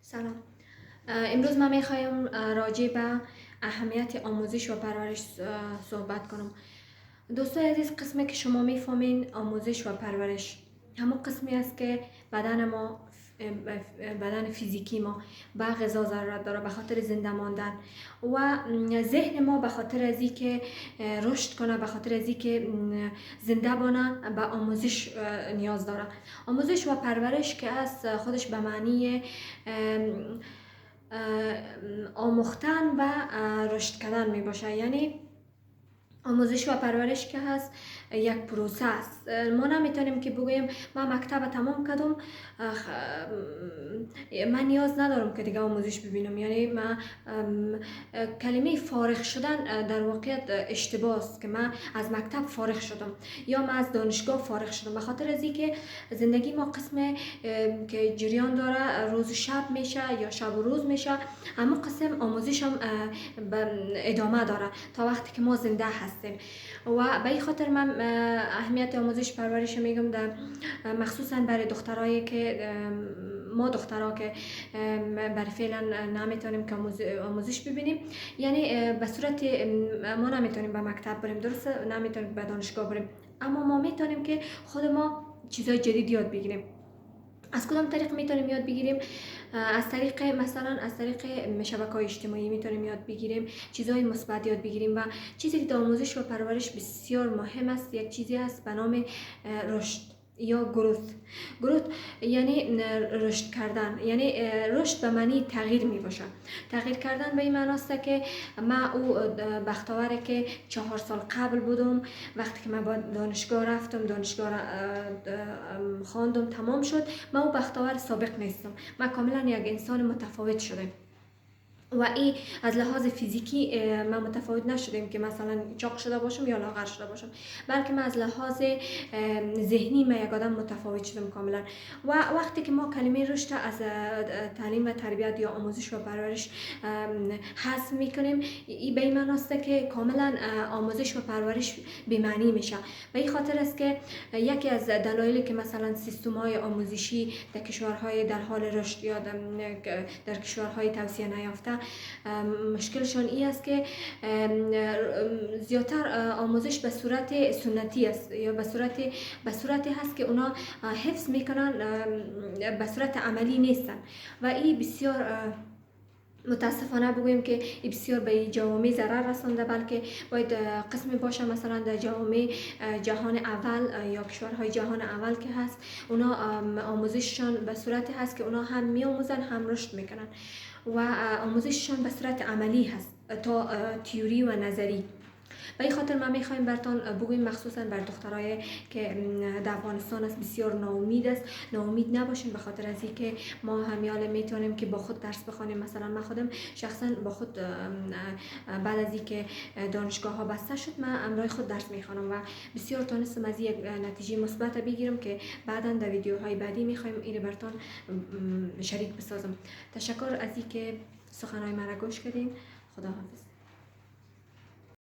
سلام. امروز من میخوایم راجع به اهمیت آموزش و پرورش صحبت کنم. دوستای عزیز، قسمی که شما میفهمین آموزش و پرورش همون قسمی است که بدن ما، بدن فیزیکی ما به غذا ضرورت داره به خاطر زنده ماندن، و ذهن ما به خاطر از که رشد کنه، به خاطر از که زنده بانه، به آموزش نیاز داره. آموزش و پرورش که است خودش به معنی آموختن و رشد کردن می باشه. یعنی آموزش و پرورش که هست یک پروسه است. ما نمیتونیم که بگوییم من مکتب تمام کردم، من نیاز ندارم که دیگه آموزش ببینم. یعنی من کلمه فارغ شدن در واقعیت اشتباه است که من از مکتب فارغ شدم یا من از دانشگاه فارغ شدم، به خاطر از اینکه زندگی ما قسم که جریان داره، روز و شب میشه یا شب و روز میشه. اما قسم آموزش هم ادامه داره تا وقتی که ما زنده هستیم. و به این خاطر من اهمیت آموزش پرورش میگم، در مخصوصا برای دخترایی که ما دخترها که برای فعلا نمیتونیم که آموزش ببینیم. یعنی به صورت ما نمیتونیم به مکتب بریم، درسته، نمیتونیم به دانشگاه بریم، اما ما میتونیم که خود ما چیزای جدید یاد بگیریم. از کدام طریق میتونیم یاد بگیریم؟ از طریق مثلا از طریق شبکه‌های اجتماعی میتونیم یاد بگیریم، چیزهای مثبت یاد بگیریم. و چیزی که در آموزش و پرورش بسیار مهم است، یک چیزی است به نام رشد یا گروث. یعنی رشد کردن، یعنی رشد به معنی تغییر می باشه. تغییر کردن به این معنی است که من او بختاوره که 4 سال قبل بودم، وقتی که من با دانشگاه رفتم، دانشگاه خواندم، تمام شد، من او بختاور سابق نیستم. من کاملا یک انسان متفاوت شدم. و این از لحاظ فیزیکی ما متفاوت نشدیم که مثلا چاق شده باشم یا لاغر شده باشم، بلکه من از لحاظ ذهنی من یک آدم متفاوت شدم کاملا. و وقتی که ما کلمه رشد از تعلیم و تربیت یا آموزش و پرورش حذف میکنیم، این به این معنی است که کاملا آموزش و پرورش بی معنی میشه. به این خاطر است که یکی از دلایلی که مثلا سیستم‌های آموزشی در کشورهای در حال رشد یا در کشورهای توسعه نیافته مشکلشان این است که زیادتر آموزش به صورت سنتی است یا به صورتی هست که اونا حفظ میکنن، به صورت عملی نیستن. و این بسیار متاسفانه بگویم که این بسیار به جوامع ضرر رسانده، بلکه باید قسمی باشه مثلا در جوامع جهان اول یا کشورهای جهان اول که هست، اونا آموزششان به صورتی هست که اونا هم میآموزن هم رشد میکنن، و آموزششان به صورت عملی هست تا تئوری و نظری. به این خاطر ما میخوایم برتان بگویم، مخصوصا بر دخترای که در افغانستان است، بسیار ناامید است. ناامید نباشین، به خاطر از اینکه ما همیاله میتونیم که با خود درس بخوانیم. مثلا من خودم شخصا با خود بعد از اینکه دانشگاه ها بسته شد، من امرای خود درس میخوانم و بسیار تونستم از یک نتیجه مثبت بگیرم که بعدا در ویدیوهای بعدی میخوایم این برتان شریک بسازم. تشکر از اینکه سخنهای مرا گوش کردین. خدا حافظ.